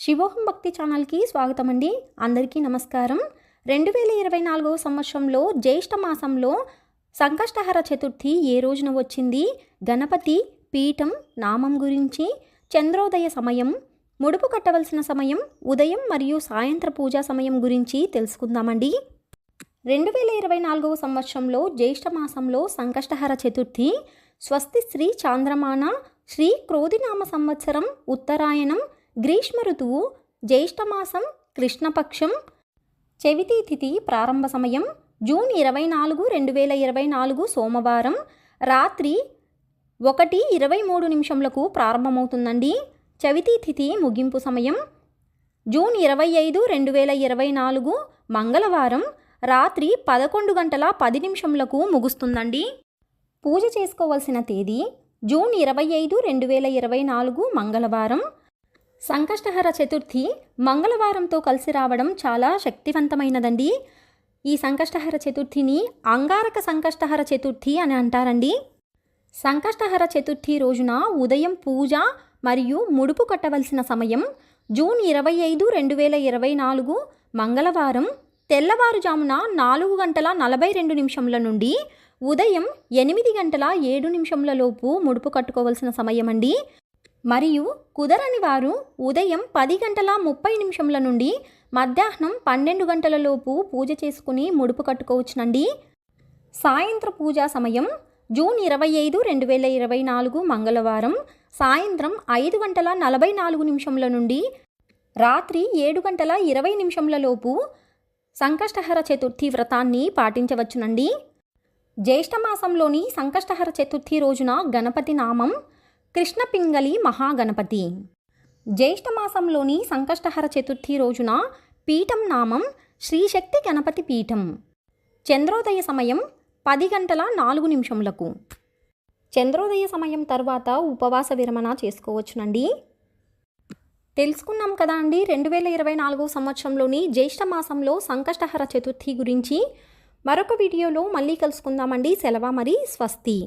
శివోహం భక్తి ఛానల్కి స్వాగతం అండి. అందరికీ నమస్కారం. 2024 సంవత్సరంలో జ్యేష్ఠ మాసంలో సంకష్టహర చతుర్థి ఏ రోజున వచ్చింది, గణపతి పీఠం నామం గురించి, చంద్రోదయ సమయం, ముడుపు కట్టవలసిన సమయం, ఉదయం మరియు సాయంత్ర పూజా సమయం గురించి తెలుసుకుందామండి. 2024 సంవత్సరంలో జ్యేష్ఠ మాసంలో సంకష్టహర చతుర్థి స్వస్తి శ్రీ చాంద్రమాన శ్రీ క్రోధినామ సంవత్సరం ఉత్తరాయణం గ్రీష్మ ఋతువు జ్యేష్ఠమాసం కృష్ణపక్షం చవితి తిథి ప్రారంభ సమయం జూన్ 24, 2024 సోమవారం రాత్రి 1:23 ప్రారంభమవుతుందండి. చవితి తిథి ముగింపు సమయం జూన్ 25, 2024 మంగళవారం రాత్రి 11:10 ముగుస్తుందండి. పూజ చేసుకోవాల్సిన తేదీ జూన్ 25, 2024 మంగళవారం. సంకష్టహర చతుర్థి మంగళవారంతో కలిసి రావడం చాలా శక్తివంతమైనదండి. ఈ సంకష్టహర చతుర్థిని అంగారక సంకష్టహర చతుర్థి అని అంటారండి. సంకష్టహర చతుర్థి రోజున ఉదయం పూజ మరియు ముడుపు కట్టవలసిన సమయం జూన్ 25, 2024 మంగళవారం తెల్లవారుజామున 4:42 నుండి ఉదయం 8:07 లోపు ముడుపు కట్టుకోవలసిన సమయం అండి. మరియు కుదరని వారు ఉదయం 10:30 నుండి మధ్యాహ్నం 12 లోపు పూజ చేసుకుని ముడుపు కట్టుకోవచ్చునండి. సాయంత్ర పూజా సమయం జూన్ 25, 2024 మంగళవారం సాయంత్రం 5:44 నుండి రాత్రి 7:20 లోపు సంకష్టహర చతుర్థి వ్రతాన్ని పాటించవచ్చునండి. జ్యేష్ఠమాసంలోని సంకష్టహర చతుర్థి రోజున గణపతి నామం కృష్ణపింగళి మహాగణపతి. జ్యేష్ఠమాసంలోని సంకష్టహర చతుర్థి రోజున పీఠం నామం శ్రీశక్తి గణపతి పీఠం. చంద్రోదయ సమయం 10:04. చంద్రోదయ సమయం తర్వాత ఉపవాస విరమణ చేసుకోవచ్చునండి. తెలుసుకున్నాం కదా అండి 2024 సంవత్సరంలోని జ్యేష్ఠమాసంలో సంకష్టహర చతుర్థి గురించి. మరొక వీడియోలో మళ్ళీ కలుసుకుందామండి. సెలవు మరి, స్వస్తి.